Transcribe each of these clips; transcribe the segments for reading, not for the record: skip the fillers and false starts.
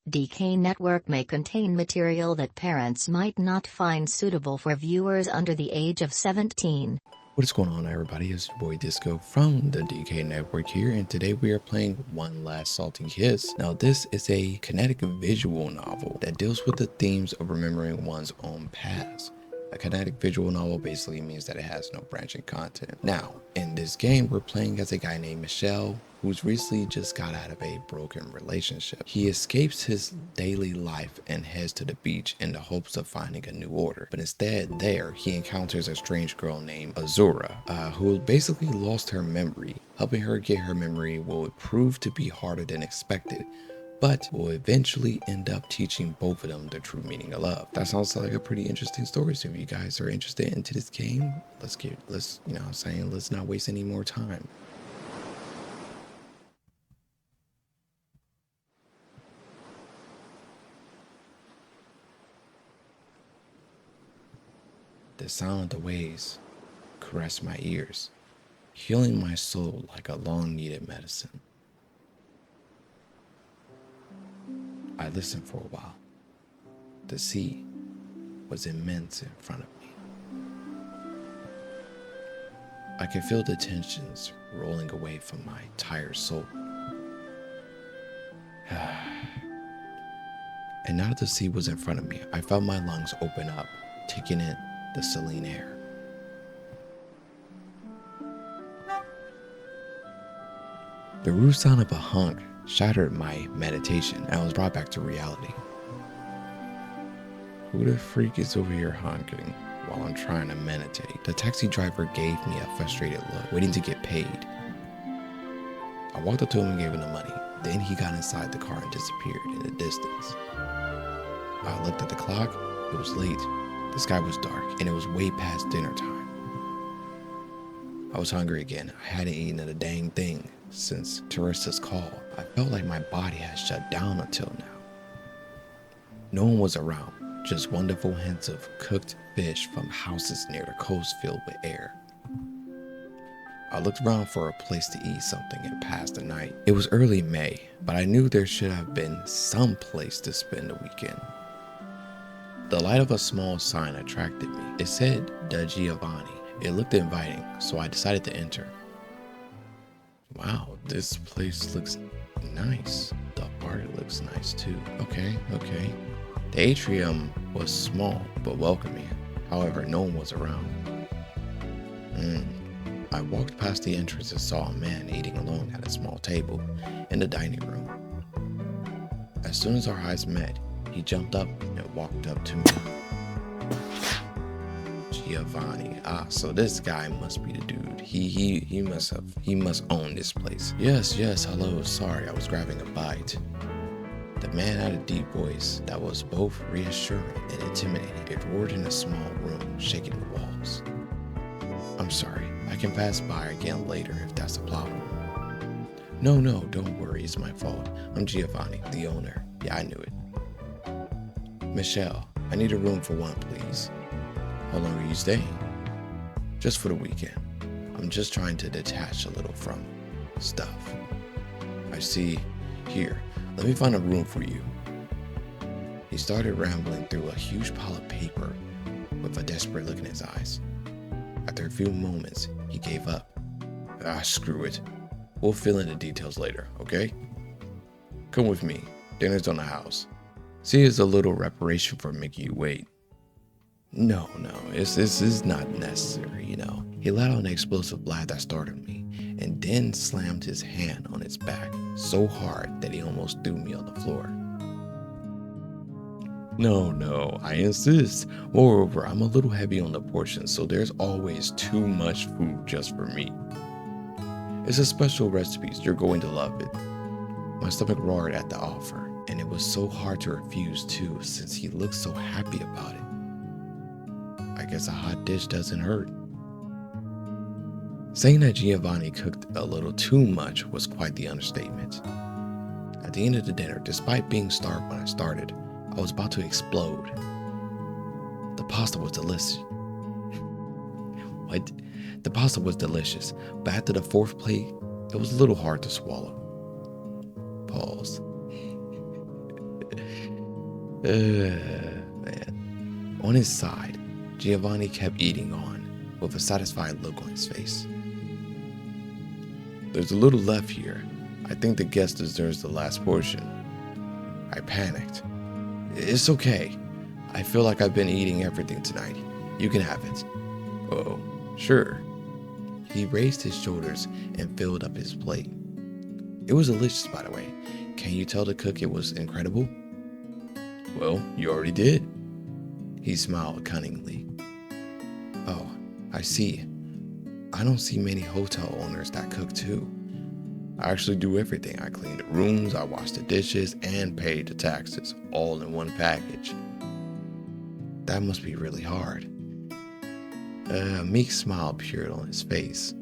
DK Network may contain material that parents might not find suitable for viewers under the age of 17. What is going on, everybody? It's your boy Disco from the DK Network here, and today we are playing One Last Salty Kiss. Now, this is a kinetic visual novel that deals with the themes of remembering one's own past. A kinetic visual novel basically means that it has no branching content. Now, in this game, we're playing as a guy named Michelle, who's recently just got out of a broken relationship. He escapes his daily life and heads to the beach in the hopes of finding a new order. But instead there, he encounters a strange girl named Azura, who basically lost her memory. Helping her get her memory will prove to be harder than expected, but will eventually end up teaching both of them the true meaning of love. That sounds like a pretty interesting story. So if you guys are interested into this game, let's not waste any more time. The sound of the waves caressed my ears, healing my soul like a long-needed medicine. I listened for a while. The sea was immense in front of me. I could feel the tensions rolling away from my tired soul. And now that the sea was in front of me, I felt my lungs open up, taking in the saline air. The rude sound of a honk shattered my meditation, and I was brought back to reality. Who the freak is over here honking while I'm trying to meditate? The taxi driver gave me a frustrated look, waiting to get paid. I walked up to him and gave him the money. Then he got inside the car and disappeared in the distance. I looked at the clock. It was late. The sky was dark, and it was way past dinner time. I was hungry again. I hadn't eaten a dang thing since Teresa's call. I felt like my body had shut down until now. No one was around, just wonderful hints of cooked fish from houses near the coast filled with air. I looked around for a place to eat something and passed the night. It was early May, but I knew there should have been some place to spend the weekend. The light of a small sign attracted me. It said Da Giovanni. It looked inviting, so I decided to enter. Wow, this place looks nice. The art looks nice too. Okay. The atrium was small but welcoming. However, no one was around. I walked past the entrance and saw a man eating alone at a small table in the dining room. As soon as our eyes met, he jumped up and walked up to me. Giovanni. So this guy must be the dude. He must own this place. Yes, hello, sorry, I was grabbing a bite. The man had a deep voice that was both reassuring and intimidating. It roared in a small room, shaking the walls. I'm sorry, I can pass by again later if that's a problem. No, don't worry, it's my fault. I'm Giovanni, the owner. Yeah, I knew it. Michelle, I need a room for one, please. How long are you staying? Just for the weekend. I'm just trying to detach a little from stuff. I see. Here, let me find a room for you. He started rambling through a huge pile of paper with a desperate look in his eyes. After a few moments, he gave up. Screw it. We'll fill in the details later, okay? Come with me. Dinner's on the house. See, it's a little reparation for making you wait. No, this is not necessary, He let out an explosive laugh that startled me, and then slammed his hand on his back so hard that he almost threw me on the floor. No, I insist. Moreover, I'm a little heavy on the portions, so there's always too much food just for me. It's a special recipe, so you're going to love it. My stomach roared at the offer, and it was so hard to refuse too, since he looked so happy about it. I guess a hot dish doesn't hurt. Saying that Giovanni cooked a little too much was quite the understatement. At the end of the dinner, despite being starved when I started, I was about to explode. The pasta was delicious. What? The pasta was delicious, but after the fourth plate, it was a little hard to swallow. Pause. Man. On his side, Giovanni kept eating on, with a satisfied look on his face. There's a little left here. I think the guest deserves the last portion. I panicked. It's okay. I feel like I've been eating everything tonight. You can have it. Oh, sure. He raised his shoulders and filled up his plate. It was delicious, by the way. Can you tell the cook it was incredible? Well, you already did. He smiled cunningly. Oh, I see. I don't see many hotel owners that cook too. I actually do everything. I clean the rooms, I wash the dishes, and pay the taxes, all in one package. That must be really hard. A meek smile appeared on his face.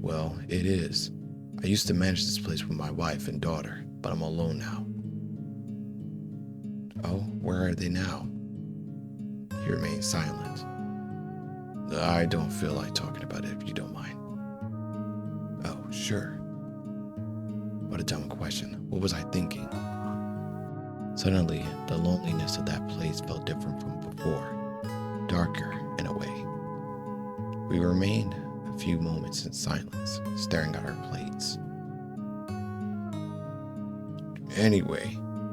Well, it is. I used to manage this place with my wife and daughter, but I'm alone now. Oh, where are they now? He remained silent. I don't feel like talking about it if you don't mind. Oh, sure. What a dumb question. What was I thinking? Suddenly, the loneliness of that place felt different from before, darker in a way. We remained a few moments in silence, staring at our plates. Anyway,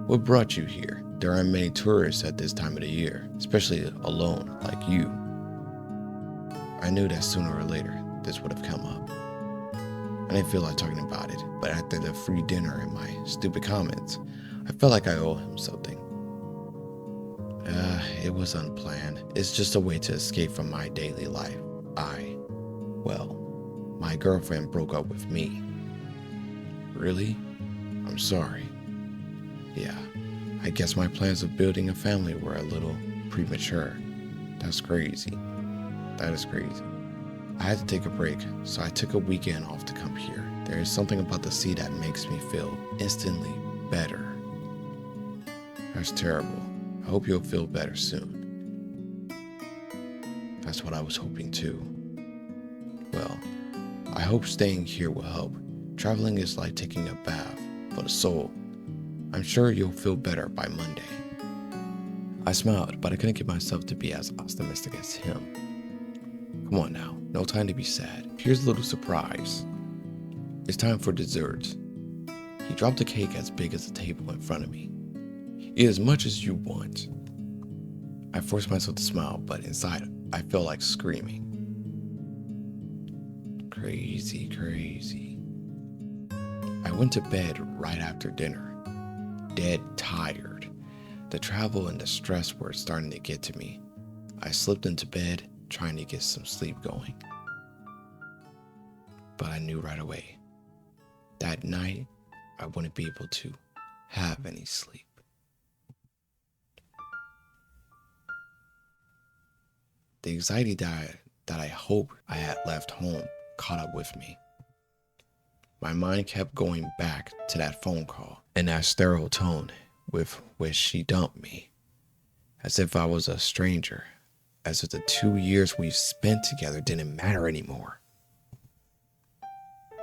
what brought you here? There aren't many tourists at this time of the year, especially alone like you. I knew that sooner or later this would have come up. I didn't feel like talking about it, but after the free dinner and my stupid comments, I felt like I owe him something. It was unplanned. It's just a way to escape from my daily life. My girlfriend broke up with me. Really? I'm sorry. Yeah, I guess my plans of building a family were a little premature. That's crazy. That is crazy. I had to take a break, so I took a weekend off to come here. There is something about the sea that makes me feel instantly better. That's terrible. I hope you'll feel better soon. That's what I was hoping too. Well, I hope staying here will help. Traveling is like taking a bath for the soul. I'm sure you'll feel better by Monday. I smiled, but I couldn't get myself to be as optimistic as him. Come on now, no time to be sad. Here's a little surprise. It's time for dessert. He dropped a cake as big as the table in front of me. Eat as much as you want. I forced myself to smile, but inside I felt like screaming. Crazy, crazy. I went to bed right after dinner, dead tired. The travel and the stress were starting to get to me. I slipped into bed, trying to get some sleep going. But I knew right away, that night, I wouldn't be able to have any sleep. The anxiety that I hoped I had left home caught up with me. My mind kept going back to that phone call and that sterile tone with which she dumped me, as if I was a stranger, as if the 2 years we've spent together didn't matter anymore.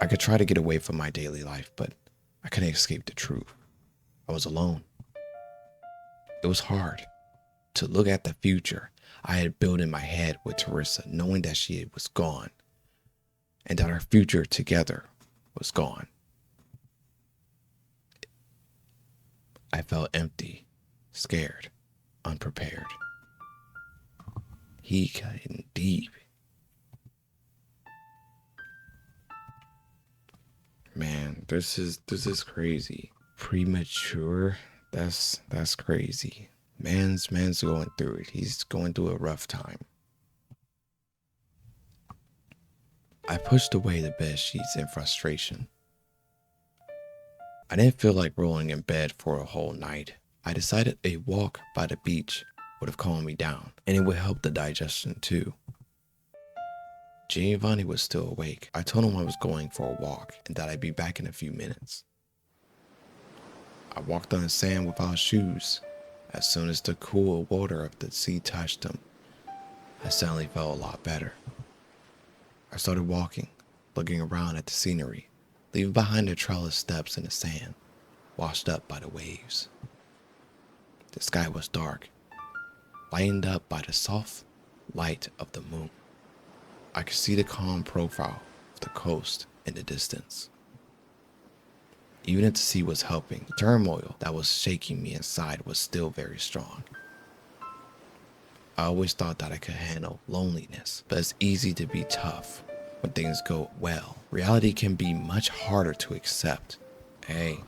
I could try to get away from my daily life, but I couldn't escape the truth. I was alone. It was hard to look at the future I had built in my head with Teresa, knowing that she was gone and that our future together was gone. I felt empty, scared, unprepared. He cut in deep. Man, this is crazy. Premature. That's crazy. Man's going through it. He's going through a rough time. I pushed away the bed sheets in frustration. I didn't feel like rolling in bed for a whole night. I decided a walk by the beach would have calmed me down, and it would help the digestion too. Giovanni was still awake. I told him I was going for a walk and that I'd be back in a few minutes. I walked on the sand without shoes. As soon as the cool water of the sea touched them, I suddenly felt a lot better. I started walking, looking around at the scenery, leaving behind the trellis steps in the sand, washed up by the waves. The sky was dark, lightened up by the soft light of the moon. I could see the calm profile of the coast in the distance. Even if the sea was helping, the turmoil that was shaking me inside was still very strong. I always thought that I could handle loneliness, but it's easy to be tough when things go well. Reality can be much harder to accept. Hey,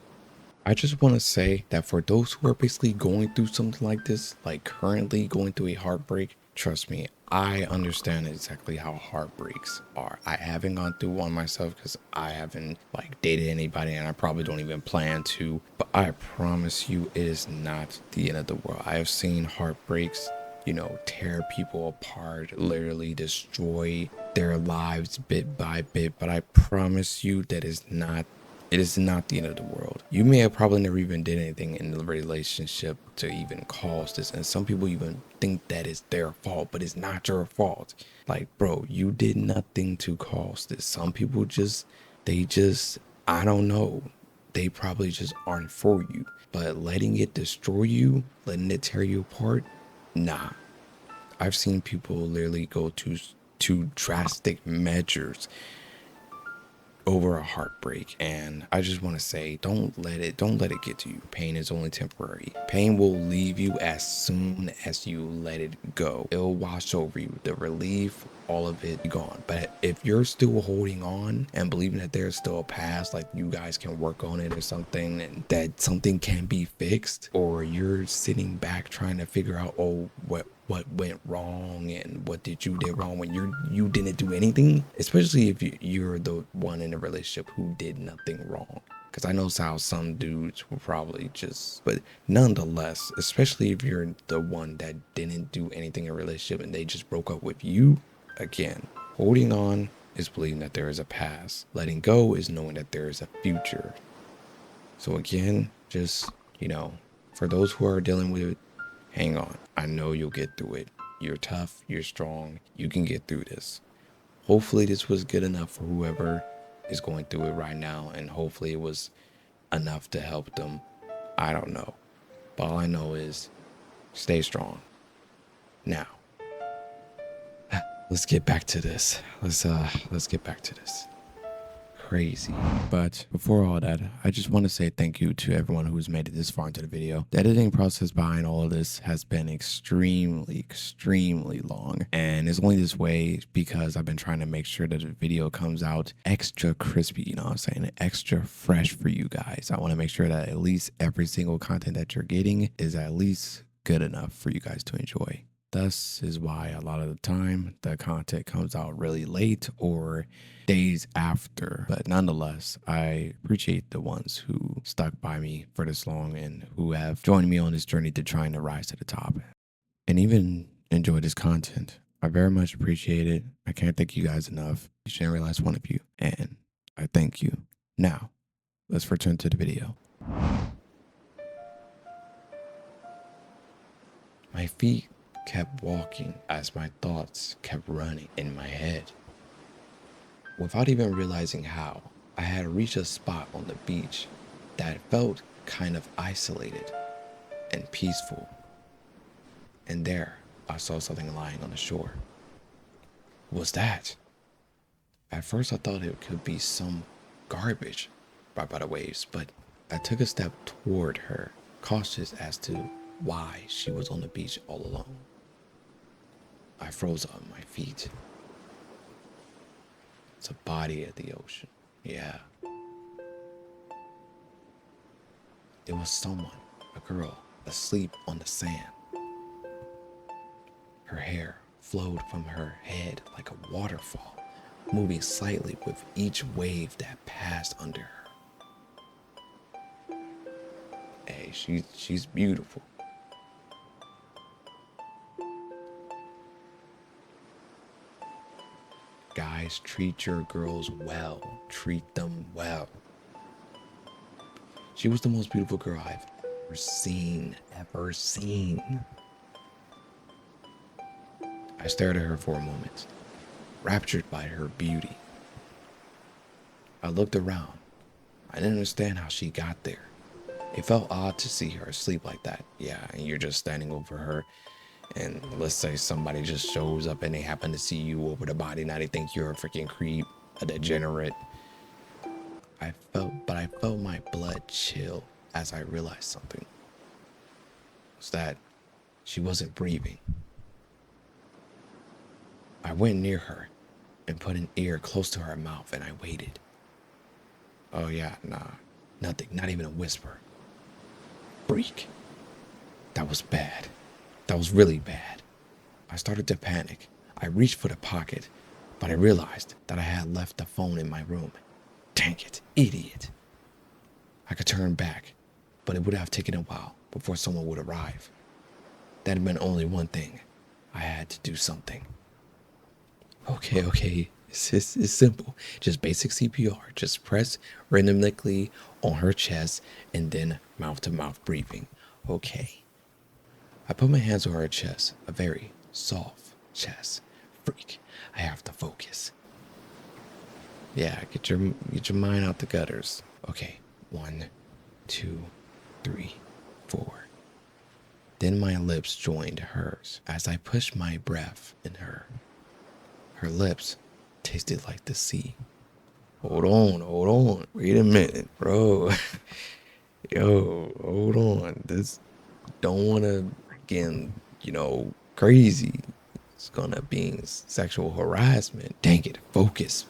I just want to say that for those who are basically going through something like this, like currently going through a heartbreak, trust me, I understand exactly how heartbreaks are. I haven't gone through one myself because I haven't like dated anybody, and I probably don't even plan to, but I promise you it is not the end of the world. I have seen heartbreaks, you know, tear people apart, literally destroy their lives bit by bit, but I promise you that it is not the end of the world. You may have probably never even did anything in the relationship to even cause this. And some people even think that it's their fault, but it's not your fault. Like, bro, you did nothing to cause this. Some people I don't know. They probably just aren't for you. But letting it destroy you, letting it tear you apart, nah. I've seen people literally go to drastic measures over a heartbreak, and I just want to say, don't let it get to you. Pain is only temporary. Pain will leave you as soon as you let it go. It'll wash over you. The relief, all of it gone. But if you're still holding on and believing that there's still a past, like you guys can work on it or something, and that something can be fixed, or you're sitting back trying to figure out, oh, what went wrong and what did you do wrong when you didn't do anything, especially if you're the one in a relationship who did nothing wrong. Because I know how some dudes will probably just, but nonetheless, especially if you're the one that didn't do anything in a relationship and they just broke up with you, again, holding on is believing that there is a past. Letting go is knowing that there is a future. So again, just, you know, for those who are dealing with it, hang on. I know you'll get through it. You're tough. You're strong. You can get through this. Hopefully this was good enough for whoever is going through it right now, and hopefully it was enough to help them. I don't know. But all I know is stay strong. Now, let's get back to this. Let's get back to this. Crazy. But before all that, I just want to say thank you to everyone who's made it this far into the video. The editing process behind all of this has been extremely long, and it's only this way because I've been trying to make sure that the video comes out extra crispy, you know what I'm saying, extra fresh for you guys. I want to make sure that at least every single content that you're getting is at least good enough for you guys to enjoy. Thus is why a lot of the time the content comes out really late or days after. But nonetheless, I appreciate the ones who stuck by me for this long and who have joined me on this journey to trying to rise to the top and even enjoy this content. I very much appreciate it. I can't thank you guys enough. You shouldn't realize one of you, and I thank you. Now, let's return to the video. My feet kept walking as my thoughts kept running in my head. Without even realizing how, I had reached a spot on the beach that felt kind of isolated and peaceful. And there, I saw something lying on the shore. What was that? At first, I thought it could be some garbage brought by the waves, but I took a step toward her, cautious as to why she was on the beach all alone. I froze on my feet. It's a body at the ocean. Yeah. It was someone, a girl, asleep on the sand. Her hair flowed from her head like a waterfall, moving slightly with each wave that passed under her. Hey, she's beautiful. Guys, treat your girls well. Treat them well. She was the most beautiful girl I've ever seen. I stared at her for a moment, raptured by her beauty. I looked around. I didn't understand how she got there. It felt odd to see her asleep like that. Yeah, and you're just standing over her. And let's say somebody just shows up and they happen to see you over the body. Now they think you're a freaking creep, a degenerate. I felt my blood chill as I realized something. Was that she wasn't breathing. I went near her and put an ear close to her mouth and I waited. Oh yeah, nah, nothing, not even a whisper. Freak. That was bad. That was really bad. I started to panic. I reached for the pocket, but I realized that I had left the phone in my room. Dang it, idiot. I could turn back, but it would have taken a while before someone would arrive. That meant only one thing. I had to do something. Okay. It's simple. Just basic CPR. Just press randomly on her chest and then mouth-to-mouth breathing. Okay. I put my hands on her chest. A very soft chest. Freak. I have to focus. Yeah, get your mind out the gutters. Okay. 1, 2, 3, 4. Then my lips joined hers as I pushed my breath in her. Her lips tasted like the sea. Hold on. Wait a minute, bro. Yo, hold on. This don't want to again, crazy. It's gonna be sexual harassment. Dang it. Focus,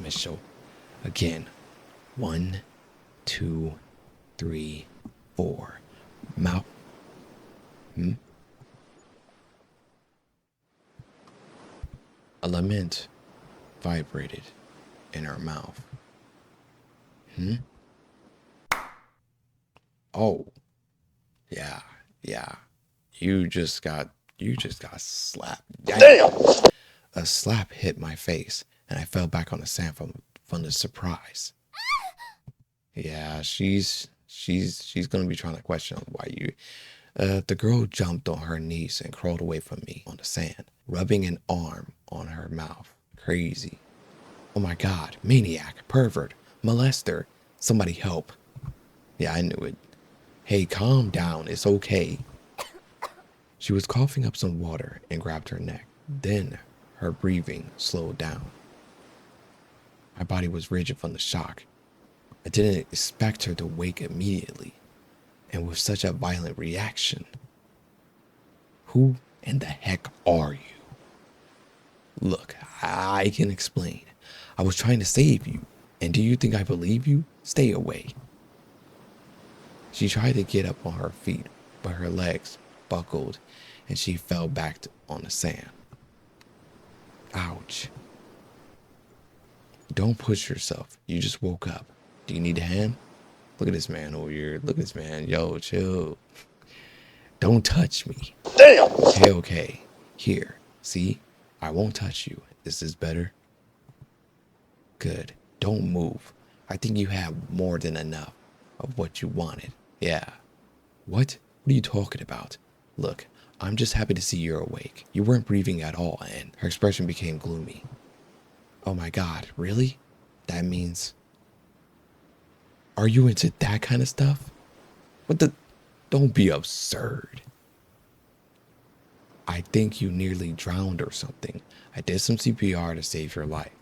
Mitchell. Again. 1, 2, 3, 4. Mouth. A lament vibrated in her mouth. Oh, yeah. You just got slapped. Damn! A slap hit my face, and I fell back on the sand from the surprise. Yeah, she's gonna be trying to question why you. The girl jumped on her knees and crawled away from me on the sand, rubbing an arm on her mouth. Crazy. Oh my God, maniac, pervert, molester. Somebody help. Yeah, I knew it. Hey, calm down. It's okay. She was coughing up some water and grabbed her neck. Then her breathing slowed down. My body was rigid from the shock. I didn't expect her to wake immediately, and with such a violent reaction. Who in the heck are you? Look, I can explain. I was trying to save you, and do you think I believe you? Stay away. She tried to get up on her feet, but her legs buckled, and she fell back on the sand. Ouch. Don't push yourself. You just woke up. Do you need a hand? Look at this man over here. Look at this man. Yo, chill. Don't touch me. Damn. Okay. Here. See? I won't touch you. Is this better? Good. Don't move. I think you have more than enough of what you wanted. Yeah. What? What are you talking about? Look, I'm just happy to see you're awake. You weren't breathing at all, and her expression became gloomy. Oh my God, really? That means... Are you into that kind of stuff? What the... Don't be absurd. I think you nearly drowned or something. I did some CPR to save your life.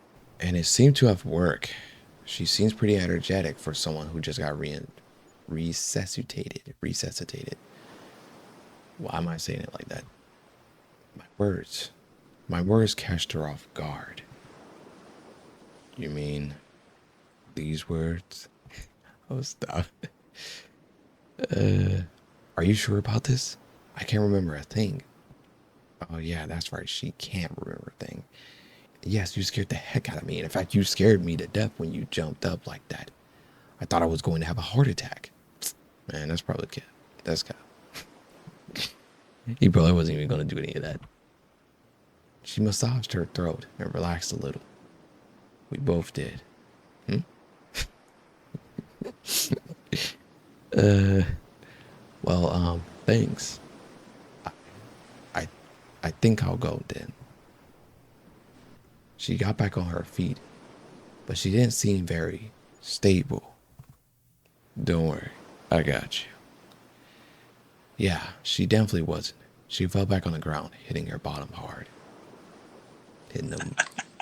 And it seemed to have worked. She seems pretty energetic for someone who just got resuscitated. Why am I saying it like that? My words catched her off guard. You mean these words? Oh, stop. Are you sure about this? I can't remember a thing. Oh yeah, that's right. She can't remember a thing. Yes, you scared the heck out of me. And in fact, you scared me to death when you jumped up like that. I thought I was going to have a heart attack. Man, that's probably Cap. That's Cap. He probably wasn't even going to do any of that. She massaged her throat and relaxed a little. We both did. Thanks. I think I'll go then. She got back on her feet, but she didn't seem very stable. Don't worry. I got you. Yeah, she definitely wasn't. She fell back on the ground, hitting her bottom hard. Hitting them.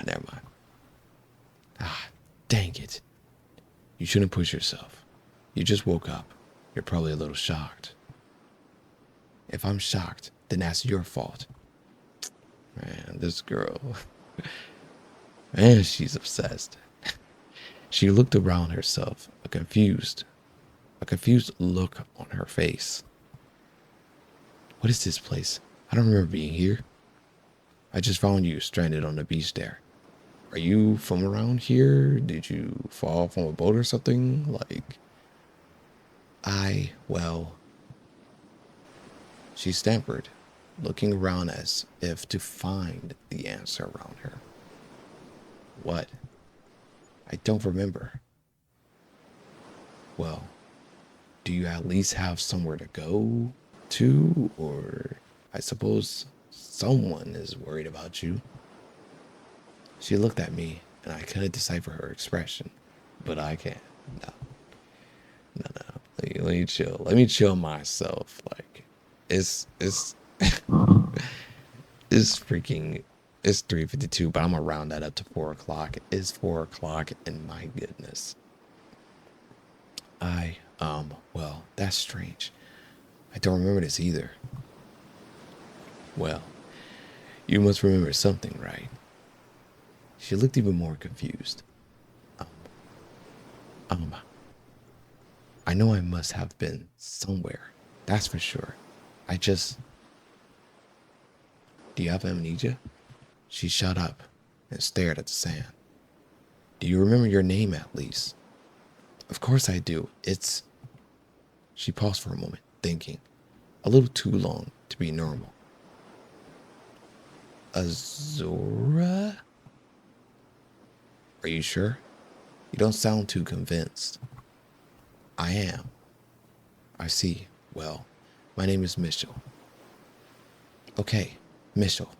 Never mind. Ah, dang it. You shouldn't push yourself. You just woke up. You're probably a little shocked. If I'm shocked, then that's your fault. Man, this girl. Man, she's obsessed. She looked around herself, a confused look on her face. What is this place? I don't remember being here. I just found you stranded on the beach there. Are you from around here? Did you fall from a boat or something? Well, she stammered, looking around as if to find the answer around her. What? I don't remember. Well, do you at least have somewhere to go to? Or I suppose someone is worried about you. She looked at me, and I couldn't decipher her expression. But I can't. No. Let me chill. Let me chill myself. It's it's freaking, it's 3:52, but I'm gonna round that up to 4 o'clock. It's 4 o'clock, and my goodness. Well, that's strange. I don't remember this either. Well, you must remember something, right? She looked even more confused. I know I must have been somewhere. That's for sure. Do you have amnesia? She shut up and stared at the sand. Do you remember your name at least? Of course I do. She paused for a moment, thinking. A little too long to be normal. Azura? Are you sure? You don't sound too convinced. I am. I see. Well, my name is Mitchell. Okay, Mitchell.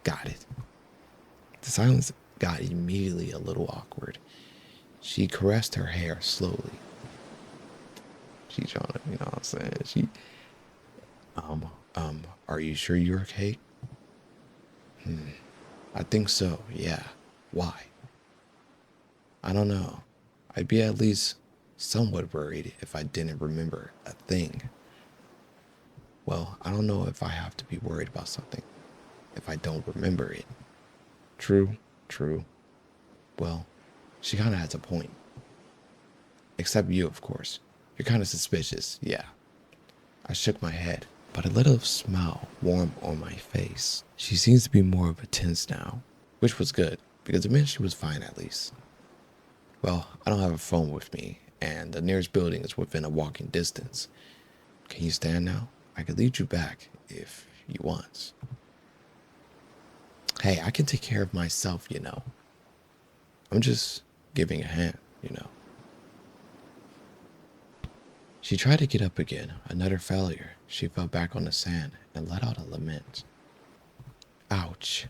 Got it. The silence got immediately a little awkward. She caressed her hair slowly. She trying to, you know what I'm saying? Are you sure you're okay? I think so, yeah. Why? I don't know. I'd be at least somewhat worried if I didn't remember a thing. Well, I don't know if I have to be worried about something if I don't remember it. True. Well, she kind of has a point. Except you, of course. You're kind of suspicious, yeah. I shook my head, but a little smile warmed on my face. She seems to be more of a tense now, which was good, because it meant she was fine at least. Well, I don't have a phone with me, and the nearest building is within a walking distance. Can you stand now? I could lead you back if you want. Hey, I can take care of myself, you know. I'm just giving a hand, you know. She tried to get up again, another failure. She fell back on the sand and let out a lament. Ouch.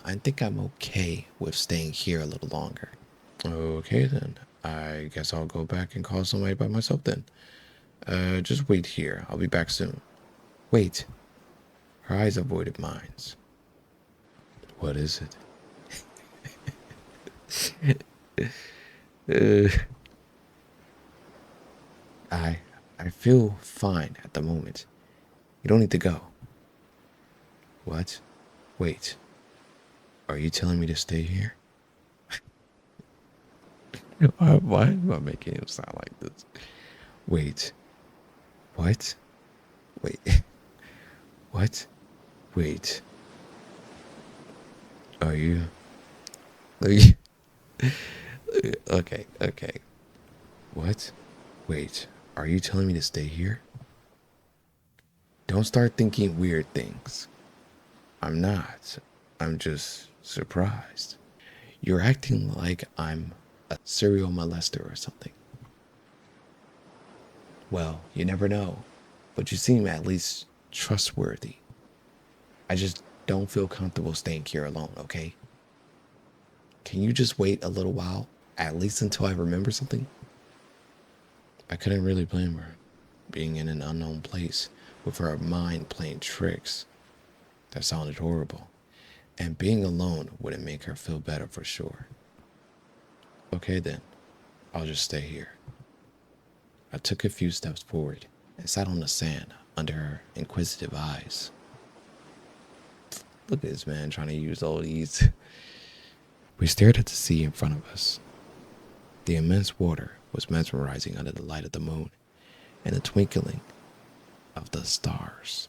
I think I'm okay with staying here a little longer. Okay then, I guess I'll go back and call somebody by myself then. Just wait here, I'll be back soon. Wait. Her eyes avoided mine. What is it? I feel fine at the moment. You don't need to go. What? Wait. Are you telling me to stay here? Why am I making him sound like this? Wait. What? Wait. What? Wait. Are you... Okay. What? Wait. Are you telling me to stay here? Don't start thinking weird things. I'm not. I'm just surprised. You're acting like I'm a serial molester or something. Well, you never know, but you seem at least trustworthy. I just don't feel comfortable staying here alone, okay? Can you just wait a little while, at least until I remember something? I couldn't really blame her. Being in an unknown place with her mind playing tricks, that sounded horrible. And being alone wouldn't make her feel better for sure. Okay then, I'll just stay here. I took a few steps forward and sat on the sand under her inquisitive eyes. Look at this man trying to use all these. We stared at the sea in front of us. The immense water was mesmerizing under the light of the moon and the twinkling of the stars.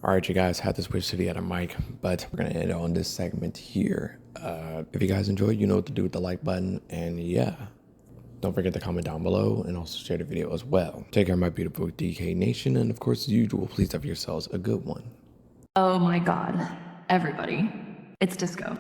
All right, you guys, had to switch to the other mic, but we're gonna end on this segment here. If you guys enjoyed, you know what to do with the like button, and yeah, don't forget to comment down below and also share the video as well. Take care, my beautiful DK Nation, and of course, as usual, please have yourselves a good one. Oh my god, everybody, it's disco.